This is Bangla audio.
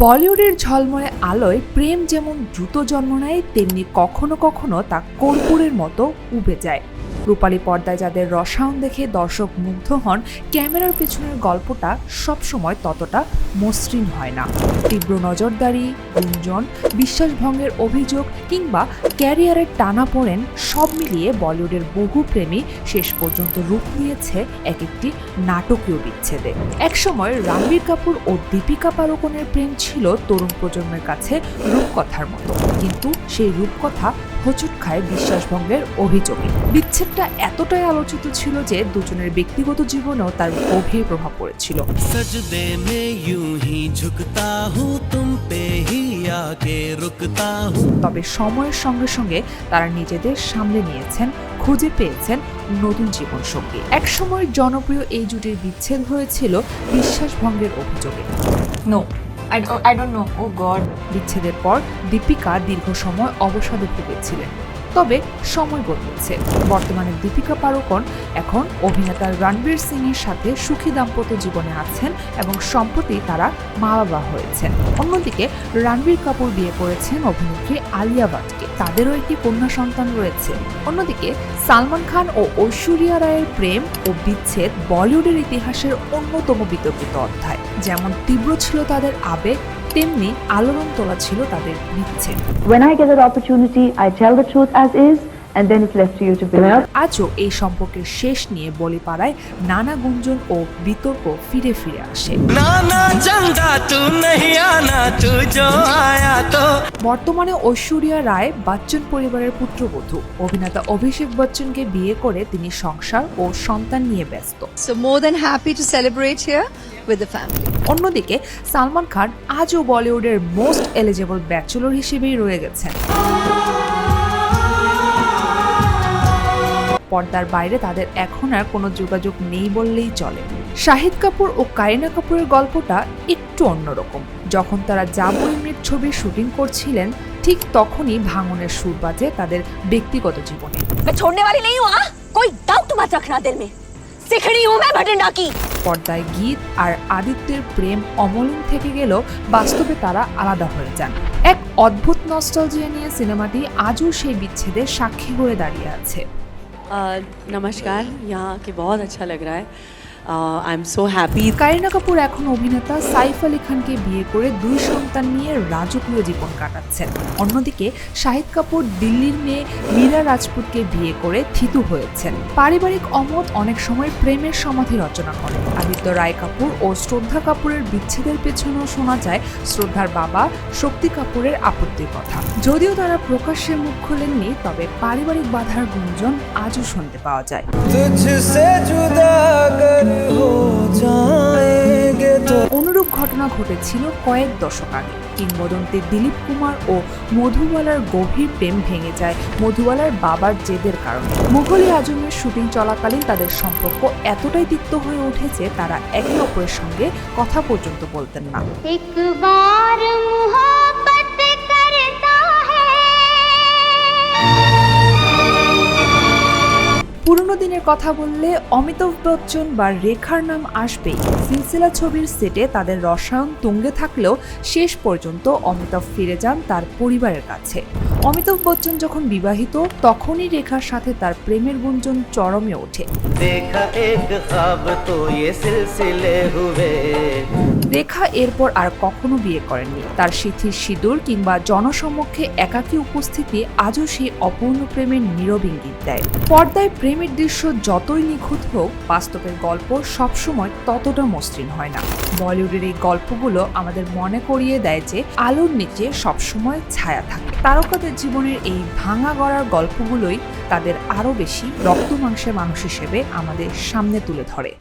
বলিউডের ঝলমলে আলোয় প্রেম যেমন দ্রুত জন্ম নেয়, তেমনি কখনো কখনো তা কর্পূরের মতো উবে যায়। রূপালী পর্দায় যাদের রসায়ন দেখে দর্শক মুগ্ধ হন, ক্যামেরার পেছনের গল্পটা সবসময় ততটা মসৃণ হয় না। তীব্র নজরদারি, গুঞ্জন, বিশ্বাসভঙ্গের অভিযোগ কিংবা ক্যারিয়ারের টানাপোড়েন সব মিলিয়ে বলিউডের বহু প্রেমী শেষ পর্যন্ত রূপ নিয়েছে এক একটি নাটকীয় বিচ্ছেদে। একসময় রণবীর কাপুর ও দীপিকা পাড়ুকোনের প্রেম ছিল তরুণ প্রজন্মের কাছে রূপকথার মতো, কিন্তু সেই রূপকথা হোঁচট খায় বিশ্বাসভঙ্গের অভিযোগে। বিচ্ছেদটা এতটাই আলোচিত ছিল যে দুজনের ব্যক্তিগত জীবনেও তার গভীর প্রভাব পড়েছিল। তবে সময়ের সঙ্গে সঙ্গে তারা নিজেদের সামলে নিয়েছেন, খুঁজে পেয়েছেন নতুন জীবনসঙ্গী। একসময় জনপ্রিয় এই জুটির বিচ্ছেদ হয়েছিল বিশ্বাসভঙ্গের অভিযোগে। I don't know. Oh God. বিচ্ছেদের পর দীপিকা দীর্ঘ সময় অবসাদে ভুগেছিলেন। তবে সময় বদলেছে। বর্তমানে দীপিকা পাড়ুকোন এখন অভিনেতা রণবীর সিং এর সাথে সুখী দাম্পত্য জীবনে আছেন এবং সম্প্রতি তারা মা বাবা হয়েছেন। অন্যদিকে রণবীর কাপুর বিয়ে করেছেন অভিনেত্রী আলিয়া ভাটকে। তাদেরও একটি কন্যা সন্তান রয়েছে। অন্যদিকে সালমান খান ও ঐশ্বরিয়া রায়ের প্রেম ও বিচ্ছেদ বলিউডের ইতিহাসের অন্যতম বিতর্কিত অধ্যায়। যেমন তীব্র ছিল তাদের আবেগ, তেমনি আলোড়ন তোলা ছিল তাদের বিচ্ছেদ। When I get that opportunity, I tell the truth as is, and then it's left to you to believe. আজও এই সম্পর্কের শেষ নিয়ে বলিপাড়ায় নানা গুঞ্জন ও বিতর্ক ফিরে ফিরে আসে। বর্তমানে ঐশ্বরিয়া রায় বচ্চন পরিবারের পুত্রবধূ। অভিনেতা অভিষেক বচ্চনকে বিয়ে করে তিনি সংসার ও সন্তান নিয়ে ব্যস্ত। So more than happy to celebrate here with the family. অন্যদিকে সালমান খান আজও বলিউডের মোস্ট এলিজেবল ব্যাচেলর হিসেবেই রয়ে গেছেন। পর্দার বাইরে তাদের এখন আর কোনো যোগাযোগ নেই বললেই চলে। শাহিদ কাপুর ও কারিনা কাপুরের গল্পটা একটু অন্যরকম। যখন তারা জাবুইমের ছবির শুটিং করছিলেন, ঠিক তখনই ভাঙনের সুর বাজে তাদের ব্যক্তিগত জীবনে। मैं छोड़ने वाली नहीं हूँ, कोई डाउट मत रखना दिल में, सीखनी हूँ मैं भटिंडा की। পর্দায় গীত আর আদিত্যের প্রেম অমলিন থেকে গেলেও বাস্তবে তারা আলাদা হয়ে যান। এক অদ্ভুত নস্টালজিয়া নিয়ে সিনেমাটি আজও সেই বিচ্ছেদের সাক্ষী হয়ে দাঁড়িয়ে আছে। नमस्कार, यहाँ के बहुत अच्छा लग रहा है। I am so happy. Kareena Kapoor এখন অভিনেতা সাইফ আলী খানকে বিয়ে করে 2 সন্তান নিয়ে রাজকীয় জীবন কাটাচ্ছেন। অন্যদিকে শাহিদ কাপুর দিল্লির মেয়ে মীরা রাজপুতকে বিয়ে করে থিতু হয়েছেন। পারিবারিক অমত অনেক সময় প্রেমের সমাধি রচনা করে। আদিত্য রায় কাপুর ও শ্রদ্ধা কাপুরের বিচ্ছেদের পেছনেও শোনা যায় শ্রদ্ধার বাবা শক্তি কাপুরের আপত্তির কথা। যদিও তারা প্রকাশ্যে মুখ খোলেননি, তবে পারিবারিক বাধার গুঞ্জন আজও শুনতে পাওয়া যায়। অনুরূপ ঘটনা ঘটেছিল কয়েক দশক আগে। কিংবদন্তি দিলীপ কুমার ও মধুবালার গভীর প্রেম ভেঙে যায় মধুবালার বাবার জেদের কারণে। মুঘল-ই আজমের শুটিং চলাকালীন তাদের সম্পর্ক এতটাই তিক্ত হয়ে উঠেছে তারা একে অপরের সঙ্গে কথা পর্যন্ত বলতেন না। পুরনো দিনের কথা বললে অমিতাভ বচ্চন বা রেখার নাম আসবেই। সিলসিলা ছবির সেটে তাদের রসায়ন তুঙ্গে থাকলেও শেষ পর্যন্ত অমিতাভ ফিরে যান তার পরিবারের কাছে। অমিতাভ বচ্চন যখন বিবাহিত, তখনই রেখার সাথে তার প্রেমের গুঞ্জন চরমে ওঠে। রেখা এরপর আর কখনো বিয়ে করেননি। তার সিথির সিঁদুর কিংবা জনসমক্ষে একাকী উপস্থিতি আজও সেই অপূর্ণ প্রেমের নীরব ইঙ্গিত দেয়। পর্দায় প্রেমের দৃশ্য যতই নিখুঁত হোক, বাস্তবের গল্প সবসময় ততটা মসৃণ হয় না। বলিউডের এই গল্পগুলো আমাদের মনে করিয়ে দেয় যে আলোর নিচে সবসময় ছায়া থাকে। তারকাদের জীবনের এই ভাঙা গড়ার গল্পগুলোই তাদের আরও বেশি রক্ত মাংসের মানুষ হিসেবে আমাদের সামনে তুলে ধরে।